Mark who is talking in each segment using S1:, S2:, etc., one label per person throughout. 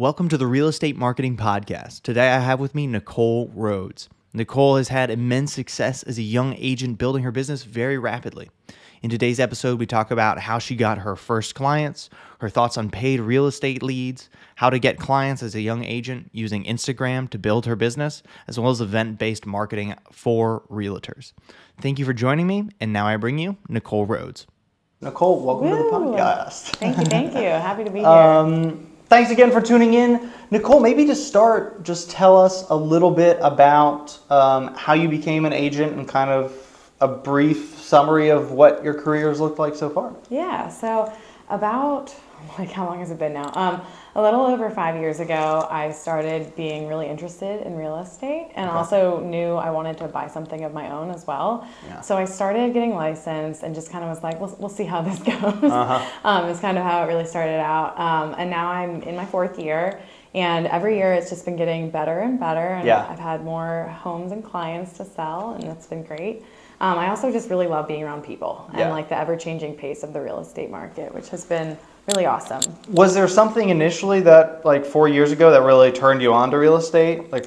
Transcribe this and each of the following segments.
S1: Welcome to the Real Estate Marketing Podcast. Today I have with me Nicole Rhoads. Nicole has had immense success as a young agent building her business very rapidly. In today's episode, we talk about how she got her first clients, her thoughts on paid real estate leads, how to get clients as a young agent using Instagram to build her business, as well as event-based marketing for realtors. Thank you for joining me, and now I bring you Nicole Rhoads. Nicole, welcome to the podcast.
S2: Thank you. Happy to be here.
S1: Thanks again for tuning in. Nicole, maybe to start, just tell us a little bit about how you became an agent and kind of a brief summary of what your career has looked like so far.
S2: Yeah, so about, how long has it been now? A little over 5 years ago, I started being really interested in real estate and also knew I wanted to buy something of my own as well. Yeah. So I started getting licensed and just kind of was like, we'll see how this goes. It's kind of how it really started out. And now I'm in my 4th year. And every year it's just been getting better and better. And I've had more homes and clients to sell, and it's been great. I also just really love being around people and like the ever-changing pace of the real estate market, which has been really awesome.
S1: Was there something initially that, like 4 years ago, that really turned you on to real estate? Like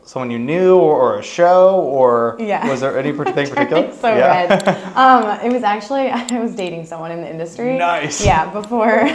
S1: someone you knew or a show, or was there anything particular?
S2: So red. It was actually, I was dating someone in the industry.
S1: Nice.
S2: Yeah, before.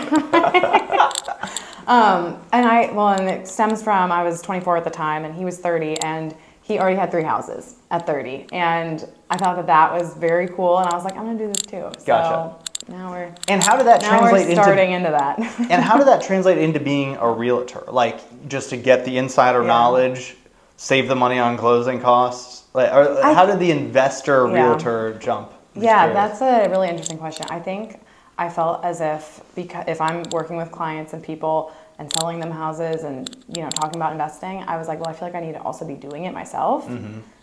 S2: And it stems from, I was 24 at the time and he was 30, and he already had 3 houses at 30. And I thought that was very cool. And I was like, I'm going to do this too. So
S1: gotcha.
S2: Now we're
S1: starting
S2: into that.
S1: And how did that translate into being a realtor? Like, just to get the insider knowledge, save the money on closing costs? Like, how did the investor realtor jump?
S2: That's a really interesting question. I think I felt as if I'm working with clients and people and selling them houses and talking about investing, I was like, well, I feel like I need to also be doing it myself.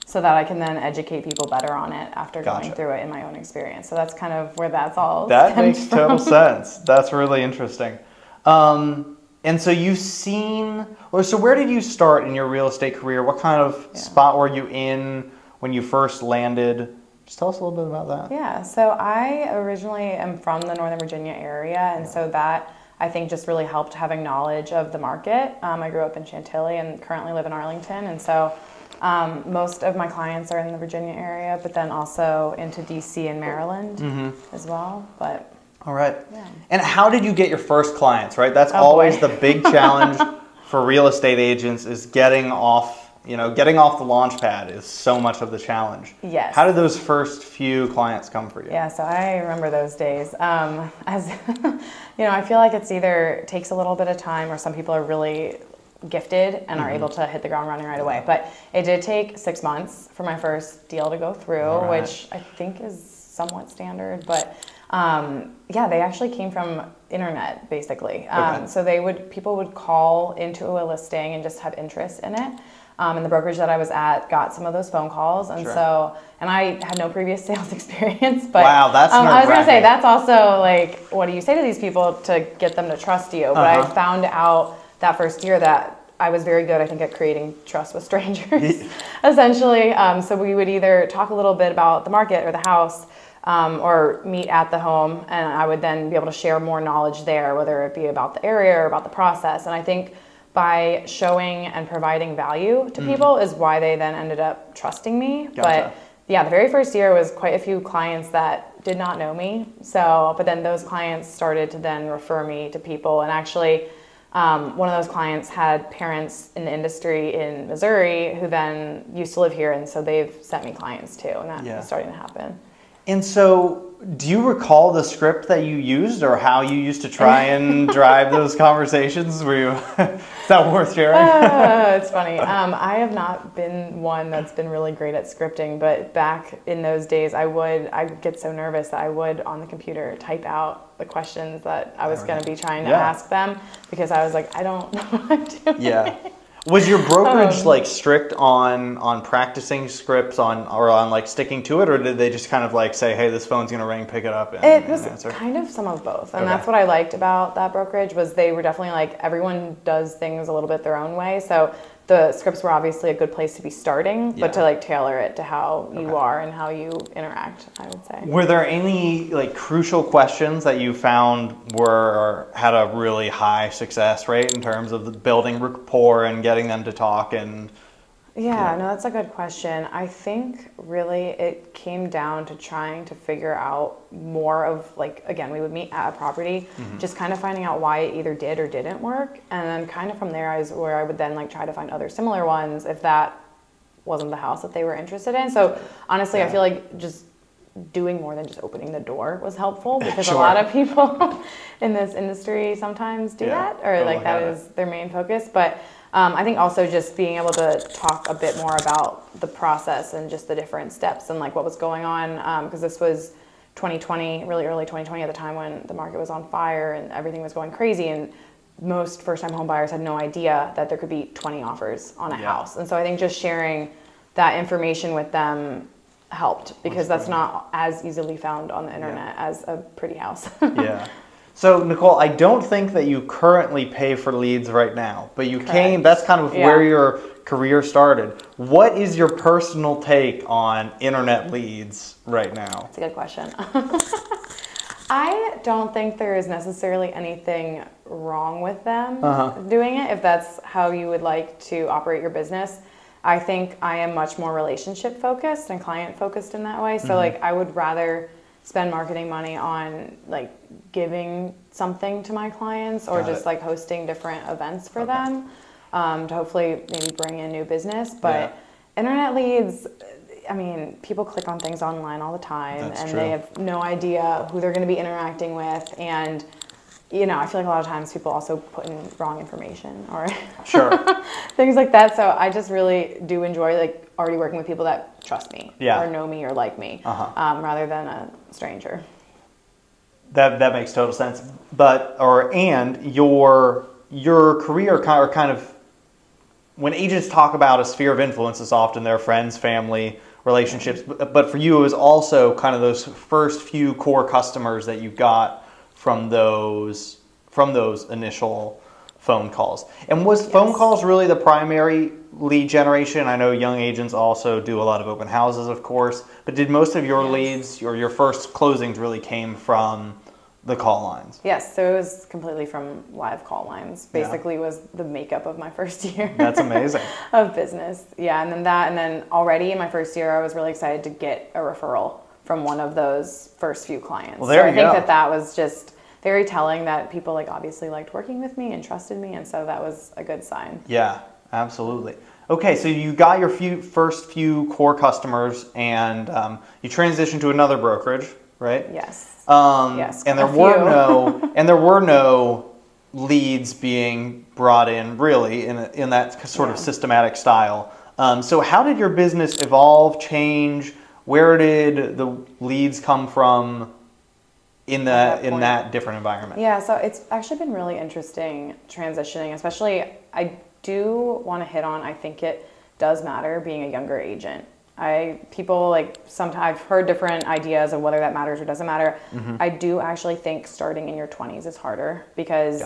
S2: So that I can then educate people better on it after going through it in my own experience. So that's kind of where that's all
S1: That makes total sense. That's really interesting. And so you've seen, so where did you start in your real estate career? What kind of spot were you in when you first landed? Just tell us a little bit about that.
S2: Yeah, so I originally am from the Northern Virginia area, and so that I think just really helped having knowledge of the market. I grew up in Chantilly and currently live in Arlington, and so most of my clients are in the Virginia area, but then also into DC and Maryland as well. But
S1: all right. Yeah. And how did you get your first clients, right? That's always the big challenge for real estate agents, is getting off the launch pad is so much of the challenge.
S2: Yes.
S1: How did those first few clients come for you?
S2: Yeah, so I remember those days. As I feel like it's either takes a little bit of time, or some people are really gifted and are able to hit the ground running right away. But it did take 6 months for my first deal to go through, which I think is somewhat standard. But they actually came from internet, basically. So people would call into a listing and just have interest in it. And the brokerage that I was at got some of those phone calls, and and I had no previous sales experience. But
S1: wow, that's
S2: I was going to say, that's also like, what do you say to these people to get them to trust you? But I found out that first year that I was very good, I think, at creating trust with strangers, essentially. So we would either talk a little bit about the market or the house, or meet at the home, and I would then be able to share more knowledge there, whether it be about the area or about the process. And I think by showing and providing value to people is why they then ended up trusting me.
S1: Gotcha.
S2: But the very first year was quite a few clients that did not know me. But then those clients started to then refer me to people, and actually one of those clients had parents in the industry in Missouri who then used to live here, and so they've sent me clients too, and that's starting to happen.
S1: And so, do you recall the script that you used, or how you used to try and drive those conversations? Is that worth sharing?
S2: It's funny. I have not been one that's been really great at scripting, but back in those days, I would get so nervous that I would, on the computer, type out the questions that I was going to be trying to ask them, because I was like, I don't know what I'm doing.
S1: Yeah. Was your brokerage like strict on practicing scripts on like sticking to it, or did they just kind of like say, hey, this phone's gonna ring, pick it up and answer?
S2: Kind of some of both, and that's what I liked about that brokerage, was they were definitely like, everyone does things a little bit their own way. So the scripts were obviously a good place to be starting,
S1: Yeah.
S2: but to like tailor it to how you are and how you interact, I would say.
S1: Were there any like crucial questions that you found had a really high success rate in terms of the building rapport and getting them to talk and?
S2: Yeah, no, that's a good question. I think really it came down to trying to figure out more of like, again, we would meet at a property, just kind of finding out why it either did or didn't work. And then kind of from there is where I would then like try to find other similar ones if that wasn't the house that they were interested in. So honestly, I feel like just doing more than just opening the door was helpful because a lot of people in this industry sometimes do that, or like that is their main focus. But I think also just being able to talk a bit more about the process and just the different steps and like what was going on, because this was 2020, really early 2020 at the time when the market was on fire and everything was going crazy, and most first-time home buyers had no idea that there could be 20 offers on a house. And so I think just sharing that information with them helped, because that's not as easily found on the internet as a pretty house.
S1: So Nicole, I don't think that you currently pay for leads right now, but you came, that's kind of where your career started. What is your personal take on internet leads right now?
S2: That's a good question. I don't think there is necessarily anything wrong with them doing it, if that's how you would like to operate your business. I think I am much more relationship focused and client focused in that way. So like I would rather spend marketing money on like giving something to my clients, or just like hosting different events for them to hopefully maybe bring in new business. But internet leads, I mean, people click on things online all the time, and they have no idea who they're going to be interacting with. And you know, I feel like a lot of times people also put in wrong information or things like that. So I just really do enjoy like already working with people that trust me or know me or like me, rather than a stranger.
S1: That makes total sense. But your career kind of, when agents talk about a sphere of influence, it's often their friends, family, relationships. But for you, it was also kind of those first few core customers that you got from those initial phone calls. And was phone calls really the primary lead generation? I know young agents also do a lot of open houses, of course, but did most of your leads or your first closings really came from the call lines?
S2: Yes, so it was completely from live call lines. Basically was the makeup of my first year.
S1: That's amazing.
S2: Of business. Yeah, and then already in my first year I was really excited to get a referral from one of those first few clients.
S1: Well, there you go.
S2: I think that was just very telling that people like obviously liked working with me and trusted me, and so that was a good sign.
S1: Yeah, absolutely. Okay, so you got your first few core customers, and you transitioned to another brokerage, right?
S2: Yes.
S1: Yes. And there were no leads being brought in really in that sort of systematic style. So how did your business evolve, change? Where did the leads come from in that different environment?
S2: Yeah, so it's actually been really interesting transitioning, especially I do want to hit on, I think it does matter being a younger agent. People like sometimes I've heard different ideas of whether that matters or doesn't matter. I do actually think starting in your 20s is harder because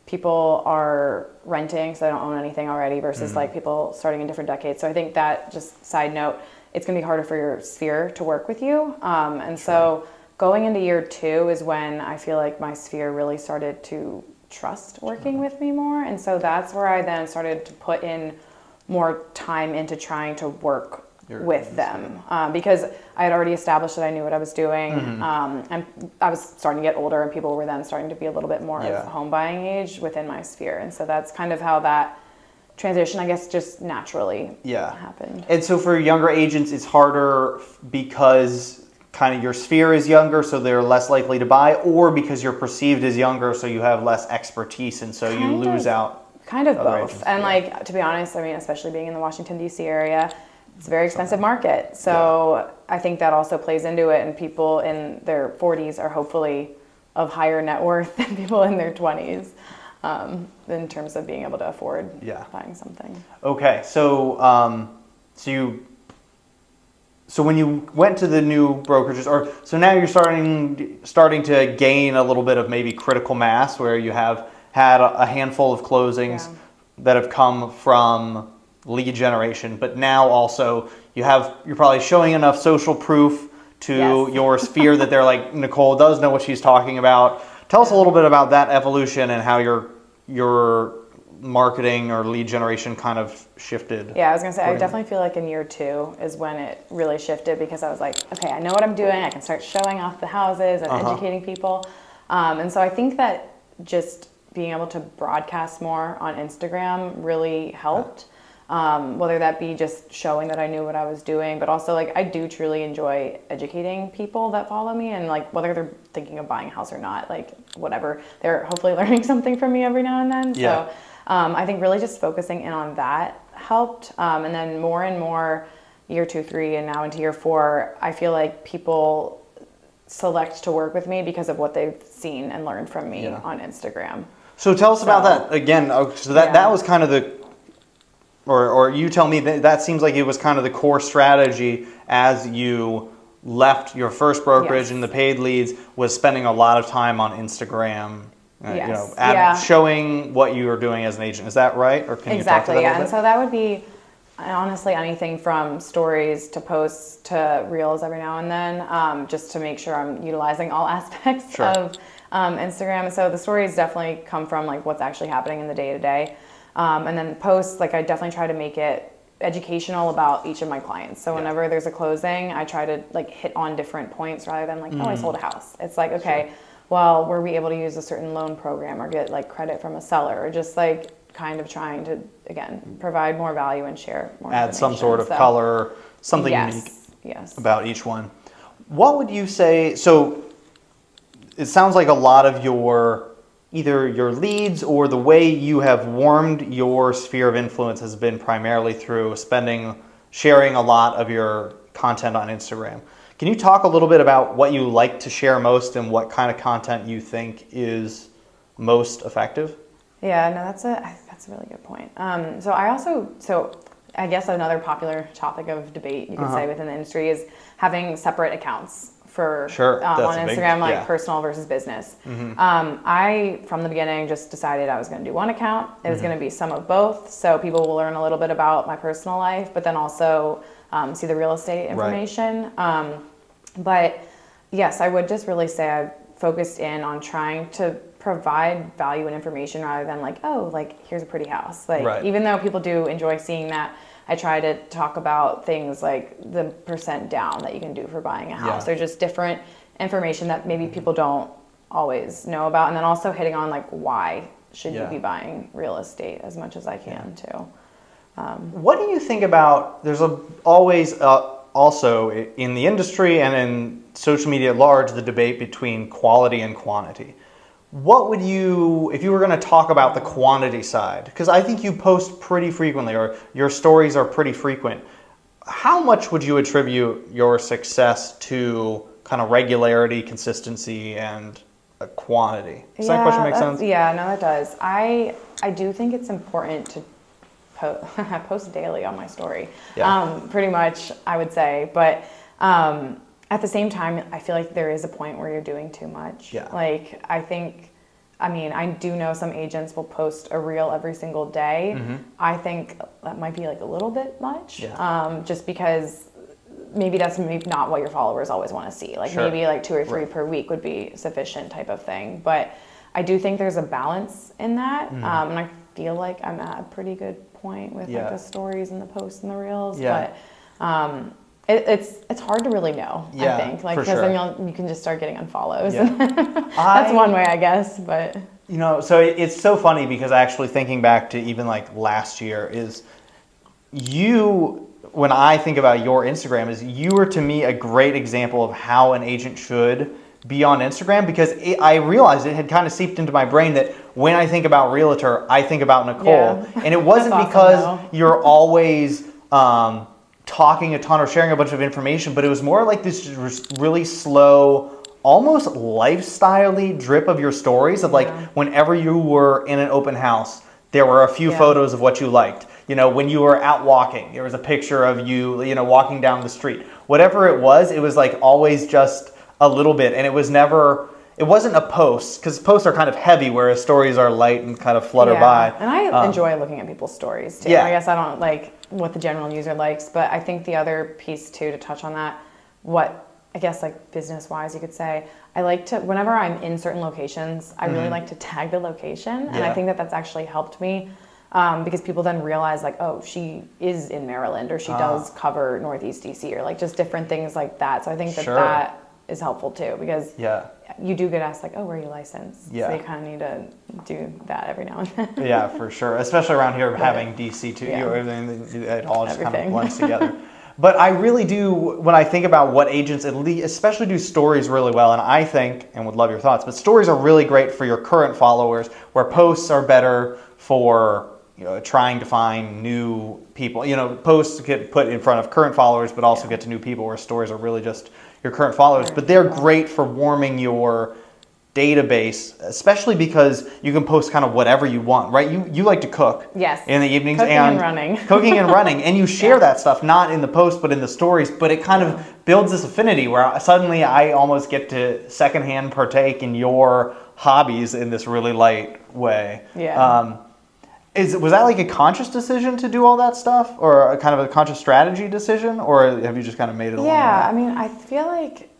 S2: people are renting, so they don't own anything already, versus like people starting in different decades. So I think that, just side note, it's going to be harder for your sphere to work with you. So going into year 2 is when I feel like my sphere really started to trust working with me more. And so that's where I then started to put in more time into trying to work with them, because I had already established that I knew what I was doing, and I was starting to get older, and people were then starting to be a little bit more of home buying age within my sphere. And so that's kind of how that transition, I guess, just naturally happened.
S1: And so for younger agents, it's harder because kind of your sphere is younger, so they're less likely to buy, or because you're perceived as younger, so you have less expertise, and so you lose out.
S2: Kind of both. And like, to be honest, I mean, especially being in the Washington, D.C. area, it's a very expensive market. So I think that also plays into it, and people in their 40s are hopefully of higher net worth than people in their 20s. In terms of being able to afford buying something.
S1: Okay, so so when you went to the new brokerages, so now you're starting to gain a little bit of maybe critical mass, where you have had a handful of closings that have come from lead generation, but now also you're probably showing enough social proof to
S2: Yes.
S1: your sphere that they're like, Nicole does know what she's talking about. Tell us a little bit about that evolution and how your marketing or lead generation kind of shifted.
S2: Yeah, I was gonna say, I definitely feel like in year 2 is when it really shifted, because I was like, okay, I know what I'm doing. I can start showing off the houses and educating people. And so I think that just being able to broadcast more on Instagram really helped. Whether that be just showing that I knew what I was doing, but also like I do truly enjoy educating people that follow me, and like whether they're thinking of buying a house or not, like whatever, they're hopefully learning something from me every now and then.
S1: Yeah.
S2: So I think really just focusing in on that helped. And then more and more year 2, 3, and now into year 4, I feel like people select to work with me because of what they've seen and learned from me on Instagram.
S1: So tell us about that again. So that was kind of or you tell me, that seems like it was kind of the core strategy as you left your first brokerage and the paid leads, was spending a lot of time on Instagram, showing what you were doing as an agent. Is that right? Or can you talk to that a little bit?
S2: And so that would be honestly anything from stories to posts to reels every now and then, just to make sure I'm utilizing all aspects of Instagram. So the stories definitely come from like what's actually happening in the day-to-day. And then posts, like I definitely try to make it educational about each of my clients. So whenever there's a closing, I try to like hit on different points rather than like, oh, I sold a house. It's like, okay, well, were we able to use a certain loan program or get like credit from a seller, or just like kind of trying to, again, provide more value and share more
S1: Add some sort of color, something unique about each one. What would you say, so it sounds like a lot of either your leads or the way you have warmed your sphere of influence has been primarily through sharing a lot of your content on Instagram. Can you talk a little bit about what you like to share most and what kind of content you think is most effective?
S2: Yeah, no, that's a really good point. So I guess another popular topic of debate, you could say, within the industry is having separate accounts for on Instagram, personal versus business. I, from the beginning, just decided I was going to do one account. It was going to be some of both, so people will learn a little bit about my personal life, but then also see the real estate information. But yes, I would just really say I've focused in on trying to provide value and information rather than like, oh, like here's a pretty house. Like even though people do enjoy seeing that, I try to talk about things like the percent down that you can do for buying a house. There's just different information that maybe people don't always know about. And then also hitting on like, why should you be buying real estate as much as I can too.
S1: What do you think about, there's always also in the industry and in social media at large, the debate between quality and quantity. What would you, if you were going to talk about the quantity side, because I think you post pretty frequently or your stories are pretty frequent, how much would you attribute your success to kind of regularity, consistency, and quantity? Does that question make sense?
S2: Yeah, no, it does. I do think it's important to post daily on my story, pretty much, I would say. But at the same time, I feel like there is a point where you're doing too much. Like, I do know some agents will post a reel every single day. I think that might be like a little bit much, just because maybe that's not what your followers always want to see. Like maybe like 2 or 3 per week would be sufficient type of thing. But I do think there's a balance in that. And I feel like I'm at a pretty good point with like the stories and the posts and the reels. But it's hard to really know, I think, like, because then you can just start getting unfollows. That's one way, I guess. But
S1: you know, so it's so funny because actually thinking back to even like last year is when I think about your Instagram, is you were to me a great example of how an agent should be on Instagram, because I realized it had kind of seeped into my brain that when I think about realtor, I think about Nicole, and it wasn't because you're always talking a ton or sharing a bunch of information, but it was more like this really slow, almost lifestyle-y drip of your stories of like whenever you were in an open house, there were a few photos of what you liked. You know, when you were out walking, there was a picture of you, you know, walking down the street. Whatever it was like always just a little bit, and it was it wasn't a post, because posts are kind of heavy, whereas stories are light and kind of flutter by.
S2: And I enjoy looking at people's stories too. I guess I don't like what the general user likes, but I think the other piece too, to touch on that, what I guess like business wise you could say, I like to, whenever I'm in certain locations, I really like to tag the location, and I think that that's actually helped me. Because people then realize like, oh, she is in Maryland, or she does cover Northeast DC, or like just different things like that. So I think that that is helpful too, because you do get asked like, oh, where are you licensed? So you kind of need to do that every now and then.
S1: Yeah, for sure. Especially around here, having DC too, everything, it all just kind of blends together. But I really do, when I think about what agents especially do stories really well, and I think, and would love your thoughts, but stories are really great for your current followers, where posts are better for trying to find new people. Posts get put in front of current followers, but also get to new people, where stories are really just your current followers. But they're great for warming your database, especially because you can post kind of whatever you want, right? You like to cook in the evenings,
S2: cooking and running.
S1: Cooking and running, and you share that stuff, not in the post, but in the stories. But it kind of builds this affinity where suddenly I almost get to secondhand partake in your hobbies in this really light way. Was that like a conscious decision to do all that stuff, or a kind of a conscious strategy decision, or have you just kind of made it along the way?
S2: I mean, I feel like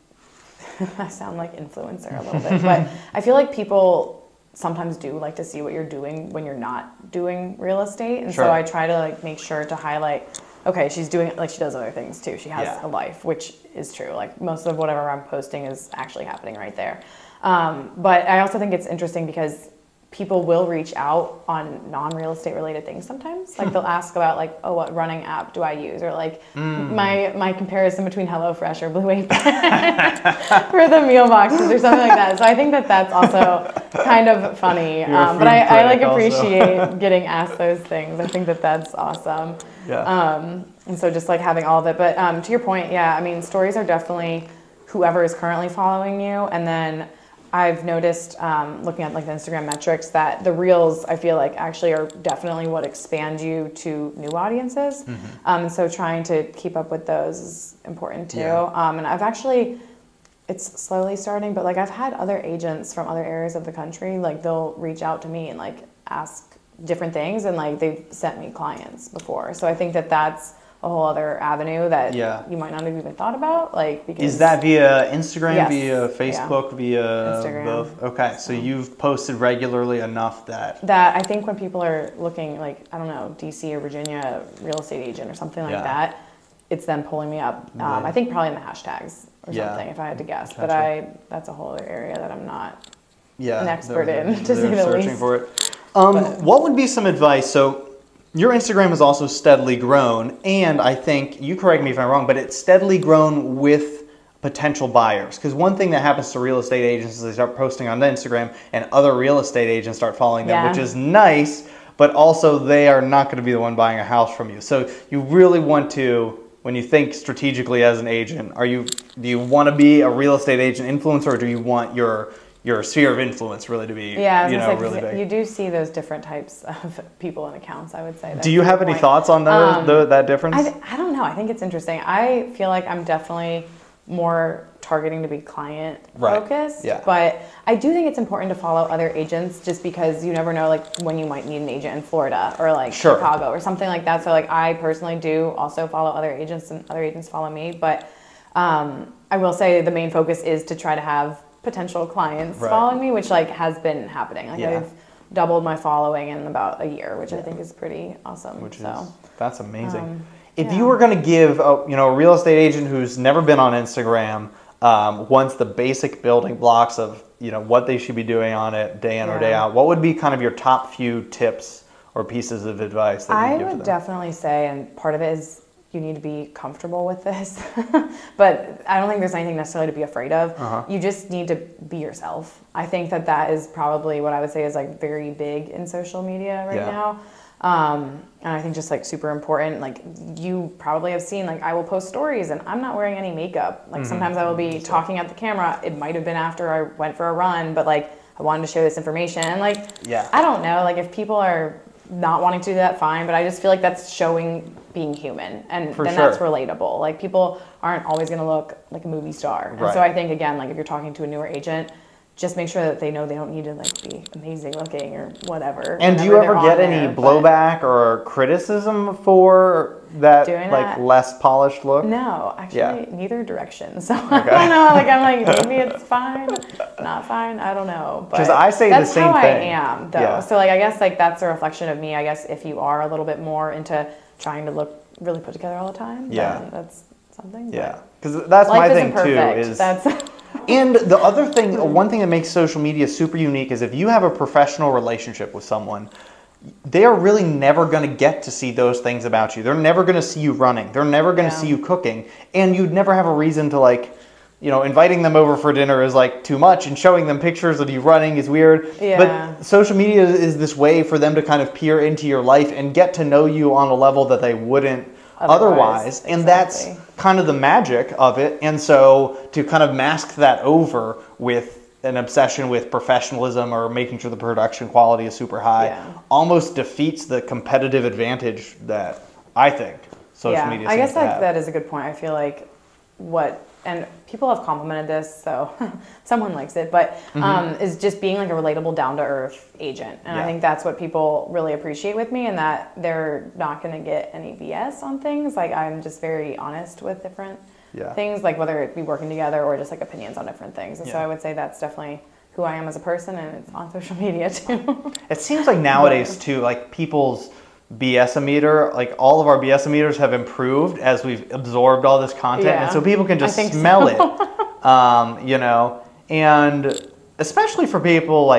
S2: I sound like influencer a little bit, but I feel like people sometimes do like to see what you're doing when you're not doing real estate, and so I try to like make sure to highlight, okay, she's doing, like, she does other things too. She has a life, which is true. Like most of whatever I'm posting is actually happening right there. But I also think it's interesting because people will reach out on non-real estate related things sometimes. Like they'll ask about like, oh, what running app do I use? Or like my comparison between HelloFresh or Blue Apron for the meal boxes or something like that. So I think that that's also kind of funny. But I like appreciate getting asked those things. I think that that's awesome. And so just like having all of it. But to your point, I mean, stories are definitely whoever is currently following you. And then I've noticed, looking at like the Instagram metrics, that the reels, I feel like, actually are definitely what expand you to new audiences. So trying to keep up with those is important too. And I've actually, it's slowly starting, but like I've had other agents from other areas of the country, like they'll reach out to me and like ask different things, and like they've sent me clients before. So I think that that's a whole other avenue that you might not have even thought about. Like, because
S1: is that via Instagram, via Facebook, via
S2: Instagram,
S1: both? Okay, so you've posted regularly enough that
S2: I think when people are looking, like, I don't know, DC or Virginia real estate agent or something like that, it's them pulling me up. I think probably in the hashtags or something, if I had to guess. But that's a whole other area that I'm not an expert in, to say the least.
S1: Searching for it. What would be some advice? So your Instagram has also steadily grown, and I think, you correct me if I'm wrong, but it's steadily grown with potential buyers. Because one thing that happens to real estate agents is they start posting on Instagram, and other real estate agents start following them, which is nice, but also they are not going to be the one buying a house from you. So you really want to, when you think strategically as an agent, do you want to be a real estate agent influencer, or do you want your sphere of influence really to be really big?
S2: You do see those different types of people and accounts, I would say.
S1: Do you have any thoughts on that difference?
S2: I don't know. I think it's interesting. I feel like I'm definitely more targeting to be client focused. But I do think it's important to follow other agents, just because you never know like when you might need an agent in Florida or like Chicago or something like that. So like I personally do also follow other agents, and other agents follow me. But I will say the main focus is to try to have potential clients following me, which like has been happening. Like I've doubled my following in about a year, which I think is pretty awesome.
S1: That's amazing. If you were going to give a real estate agent who's never been on Instagram, wants the basic building blocks of what they should be doing on it day in or day out, what would be kind of your top few tips or pieces of advice that you give to them?
S2: I would definitely say, and part of it is you need to be comfortable with this, but I don't think there's anything necessarily to be afraid of. You just need to be yourself. I think that that is probably what I would say is like very big in social media right now. And I think just like super important. Like you probably have seen, like I will post stories and I'm not wearing any makeup. Like sometimes I will be talking at the camera. It might have been after I went for a run, but like I wanted to share this information. And like, I don't know, like if people are not wanting to do that, fine. But I just feel like that's showing being human, and then that's relatable. Like people aren't always going to look like a movie star. And so I think, again, like if you're talking to a newer agent, just make sure that they know they don't need to like be amazing looking or whatever.
S1: And do you ever get any blowback or criticism for that like less polished look?
S2: No, actually neither direction. So I don't know. Like I'm like maybe it's fine, not fine. I don't know.
S1: Because I say the same thing.
S2: That's how I am though. Yeah. So like I guess like that's a reflection of me. I guess if you are a little bit more into trying to look really put together all the time, then that's something.
S1: Yeah. Because that's my thing too. Is and the other thing, one thing that makes social media super unique is if you have a professional relationship with someone, they are really never going to get to see those things about you. They're never going to see you running. They're never going to see you cooking. And you'd never have a reason to like, you know, inviting them over for dinner is like too much and showing them pictures of you running is weird. Yeah. But social media is this way for them to kind of peer into your life and get to know you on a level that they wouldn't otherwise. And that's kind of the magic of it. And so to kind of mask that over with an obsession with professionalism or making sure the production quality is super high almost defeats the competitive advantage that I think social media seems
S2: I guess
S1: to have.
S2: that is a good point. I feel like and people have complimented this, so someone likes it, but is just being like a relatable, down-to-earth agent. And I think that's what people really appreciate with me, and that they're not going to get any BS on things. Like I'm just very honest with different things, like whether it be working together or just like opinions on different things. And so I would say that's definitely who I am as a person, and it's on social media too.
S1: It seems like nowadays too, like people's BS meter, like all of our BS meters have improved as we've absorbed all this content, and so people can just smell it, you know. And especially for people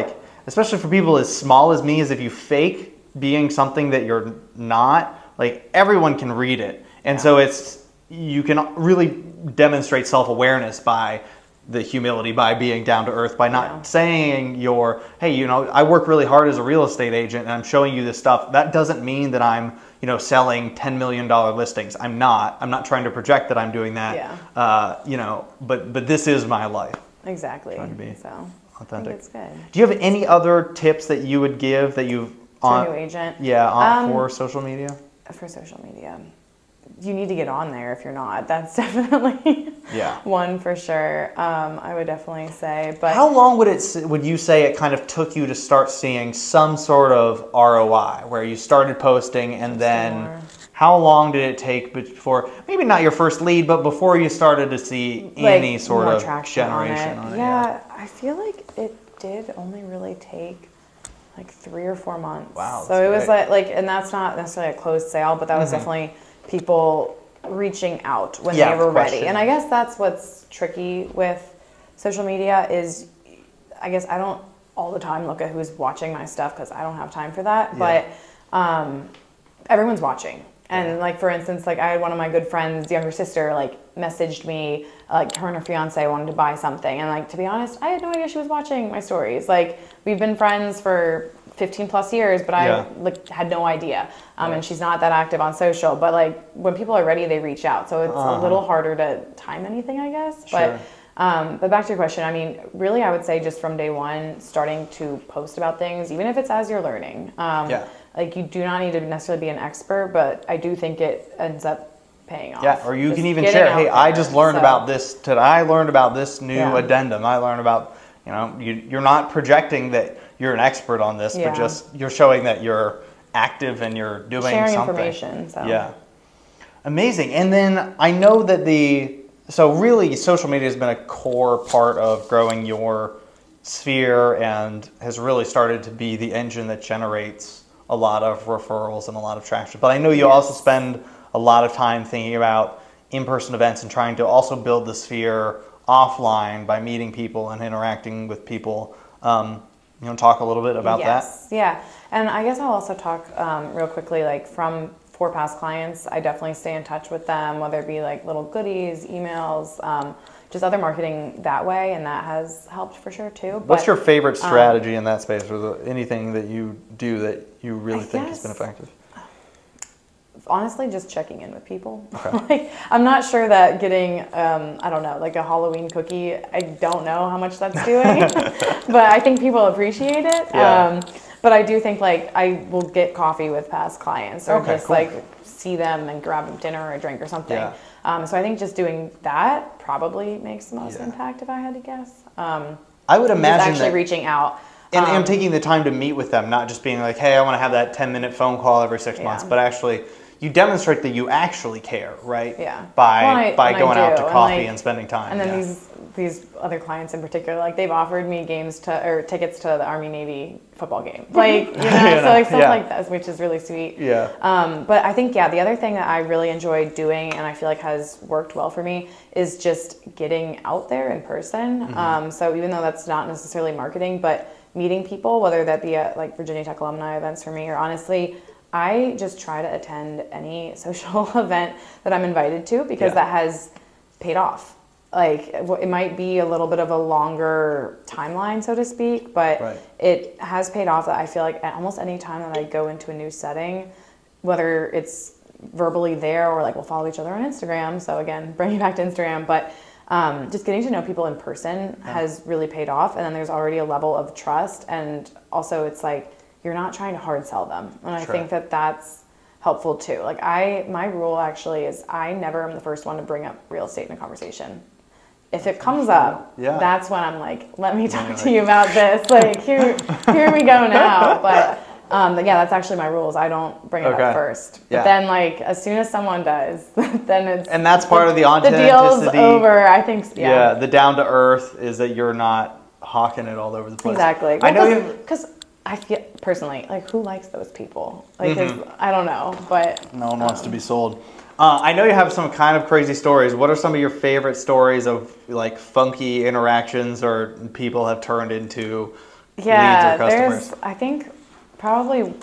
S1: as small as me, is if you fake being something that you're not, like everyone can read it, and so you can really demonstrate self-awareness by the humility, by being down to earth, by not saying hey, you know, I work really hard as a real estate agent and I'm showing you this stuff. That doesn't mean that I'm, you know, selling $10 million listings. I'm not trying to project that I'm doing that. You know, but this is my life.
S2: Exactly.
S1: Trying to be authentic.
S2: I think it's good.
S1: Do you have any other tips that you would give that you've
S2: for a new agent?
S1: Yeah, for social media?
S2: For social media. You need to get on there if you're not. That's definitely one for sure. I would definitely say. But
S1: how long would you say it kind of took you to start seeing some sort of ROI where you started posting, and then how long did it take before, maybe not your first lead, but before you started to see any sort of generation on it?
S2: Yeah, I feel like it did only really take like 3 or 4 months.
S1: Wow.
S2: So it was like, and that's not necessarily a closed sale, but that was definitely people reaching out when they were ready. And I guess that's what's tricky with social media is, I guess I don't all the time look at who's watching my stuff because I don't have time for that. But everyone's watching. And like, for instance, like I had one of my good friends' younger sister like messaged me, like her and her fiance wanted to buy something. And like, to be honest, I had no idea she was watching my stories. Like we've been friends for 15 plus years, but I like had no idea. And she's not that active on social, but like when people are ready, they reach out. So it's a little harder to time anything, I guess. But back to your question, I mean, really, I would say just from day one, starting to post about things, even if it's as you're learning. Like you do not need to necessarily be an expert, but I do think it ends up paying off.
S1: Yeah, or you can even share, hey, I just learned about this today. I learned about this new addendum. I learned about, you know, you're not projecting that you're an expert on this, but just you're showing that you're active and you're doing
S2: sharing
S1: something.
S2: Information. So.
S1: Yeah. Amazing. And then I know that so really social media has been a core part of growing your sphere and has really started to be the engine that generates a lot of referrals and a lot of traction. But I know you also spend a lot of time thinking about in-person events and trying to also build the sphere offline by meeting people and interacting with people. You want to talk a little bit about that?
S2: Yeah. And I guess I'll also talk real quickly, like for past clients, I definitely stay in touch with them, whether it be like little goodies, emails, just other marketing that way, and that has helped for sure too.
S1: What's your favorite strategy in that space, or anything that you do that you really think has been effective?
S2: Honestly, just checking in with people. Okay. Like, I'm not sure that getting, I don't know, like a Halloween cookie, I don't know how much that's doing, but I think people appreciate it. Yeah. But I do think like I will get coffee with past clients or like see them and grab dinner or a drink or something. Yeah. So I think just doing that probably makes the most impact if I had to guess.
S1: I would imagine
S2: just actually
S1: that,
S2: reaching out.
S1: and taking the time to meet with them, not just being like, hey, I want to have that 10-minute phone call every 6 months, but actually you demonstrate that you actually care, right?
S2: Yeah.
S1: By going out to coffee
S2: like,
S1: and spending time.
S2: And then these other clients in particular, like they've offered me tickets to the Army Navy football game, like so like stuff like that, which is really sweet.
S1: Yeah.
S2: But I think the other thing that I really enjoy doing, and I feel like has worked well for me, is just getting out there in person. So even though that's not necessarily marketing, but meeting people, whether that be at like Virginia Tech alumni events for me, or honestly, I just try to attend any social event that I'm invited to, because that has paid off. Like it might be a little bit of a longer timeline, so to speak, but it has paid off. That I feel like at almost any time that I go into a new setting, whether it's verbally there or like we'll follow each other on Instagram. So again, bringing back to Instagram, but just getting to know people in person has really paid off. And then there's already a level of trust. And also it's like, you're not trying to hard sell them. And I think that that's helpful too. Like my rule actually is I never am the first one to bring up real estate in a conversation. If it comes up, that's when I'm like, let me talk to you about this. Like, here we go now. But that's actually my rules. I don't bring it up first. But then, like, as soon as someone does, then it's...
S1: And that's part of the authenticity.
S2: The deal's over, I think,
S1: Yeah, the down to earth is that you're not hawking it all over the place.
S2: Exactly.
S1: I know
S2: because I feel, personally, like, who likes those people? Like, I don't know, but...
S1: No one wants to be sold. I know you have some kind of crazy stories. What are some of your favorite stories of like funky interactions or people have turned into leads or customers?
S2: I think probably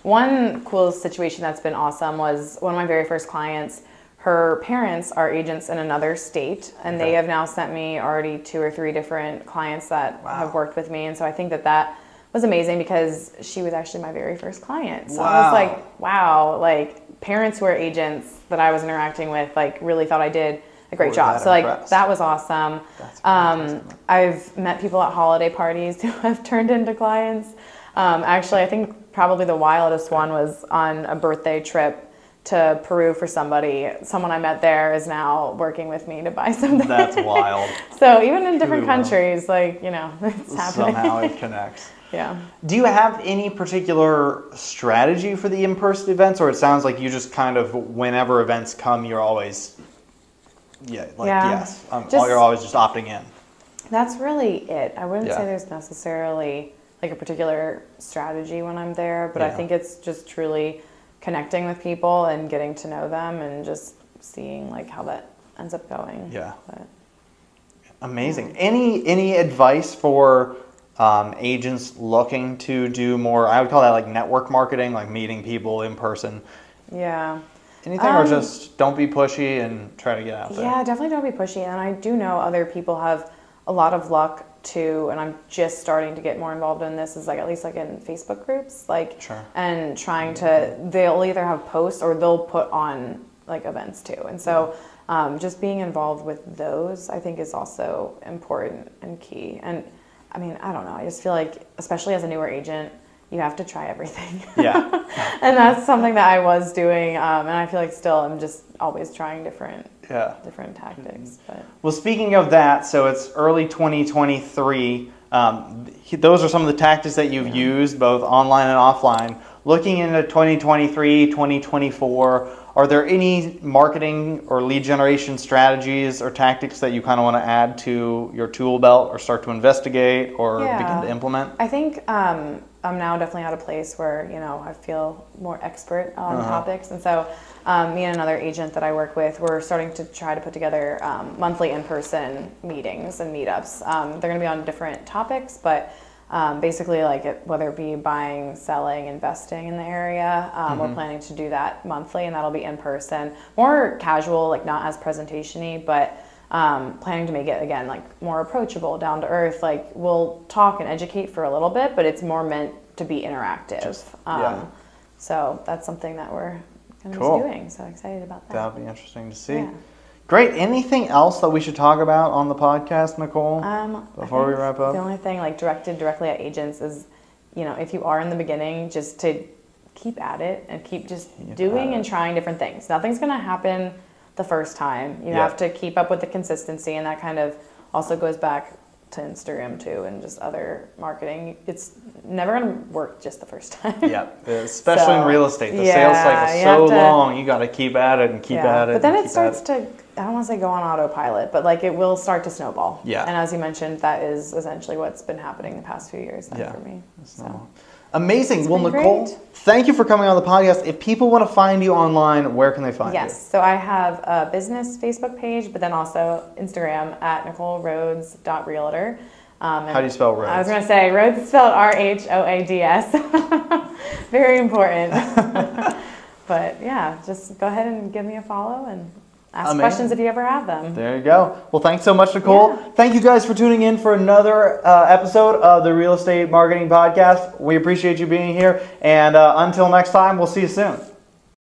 S2: one cool situation that's been awesome was one of my very first clients. Her parents are agents in another state, and they have now sent me already 2 or 3 different clients that have worked with me. And so I think that was amazing because she was actually my very first client. So I was like, wow, like parents who are agents that I was interacting with like really thought I did a great job. So like that was awesome. I've met people at holiday parties who have turned into clients. Actually, I think probably the wildest one was on a birthday trip to Peru for somebody. Someone I met there is now working with me to buy something.
S1: That's wild.
S2: So even in different countries, like, you know, it's happening.
S1: Somehow it connects.
S2: Yeah.
S1: Do you have any particular strategy for the in-person events, or it sounds like you just kind of, whenever events come, you're always, yes, you're always just opting in?
S2: That's really it. I wouldn't say there's necessarily like a particular strategy when I'm there, but I think it's just truly connecting with people and getting to know them and just seeing like how that ends up going.
S1: Yeah. Amazing. Any advice for agents looking to do more, I would call that like network marketing, like meeting people in person?
S2: Yeah.
S1: Anything, or just don't be pushy and try to get out there?
S2: Yeah, definitely don't be pushy. And I do know other people have a lot of luck too, and I'm just starting to get more involved in this, is like at least like in Facebook groups, like, and trying to, they'll either have posts or they'll put on like events too. And so just being involved with those, I think, is also important and key. And I mean, I don't know. I just feel like, especially as a newer agent, you have to try everything. Yeah. And that's something that I was doing. And I feel like still I'm just always trying different tactics. But.
S1: Well, speaking of that, so it's early 2023. Those are some of the tactics that you've used, both online and offline. Looking into 2023, 2024, are there any marketing or lead generation strategies or tactics that you kind of want to add to your tool belt or start to investigate or begin to implement?
S2: I think I'm now definitely at a place where, you know, I feel more expert on topics. And so me and another agent that I work with, we're starting to try to put together monthly in-person meetings and meetups. They're going to be on different topics, but basically, like whether it be buying, selling, investing in the area, we're planning to do that monthly, and that'll be in person, more casual, like not as presentation-y, but planning to make it again like more approachable, down to earth. Like we'll talk and educate for a little bit, but it's more meant to be interactive. So that's something that we're going to be doing. So excited about that.
S1: That'll be interesting to see. Yeah. Great. Anything else that we should talk about on the podcast, Nicole, before we wrap up?
S2: The only thing like directed directly at agents is, you know, if you are in the beginning, just to keep at it and keep just doing and trying different things. Nothing's going to happen the first time. You have to keep up with the consistency, and that kind of also goes back to Instagram too, and just other marketing. It's never going to work just the first time.
S1: Yeah, especially in real estate. The sales cycle is so long. You got to keep at it and keep at it.
S2: But then it starts to, I don't want to say go on autopilot, but like it will start to snowball.
S1: Yeah.
S2: And as you mentioned, that is essentially what's been happening the past few years then for me. So.
S1: Amazing. Well, Nicole, thank you for coming on the podcast. If people want to find you online, where can they find you?
S2: Yes. So I have a business Facebook page, but then also Instagram at NicoleRhoads.realtor.
S1: How do you spell Rhoads?
S2: I was going to say Rhoads is spelled Rhoads. Very important. But yeah, just go ahead and give me a follow and ask questions if you ever have them.
S1: There you go. Well, thanks so much, Nicole. Yeah. Thank you guys for tuning in for another episode of the Real Estate Marketing Podcast. We appreciate you being here. And until next time, we'll see you soon.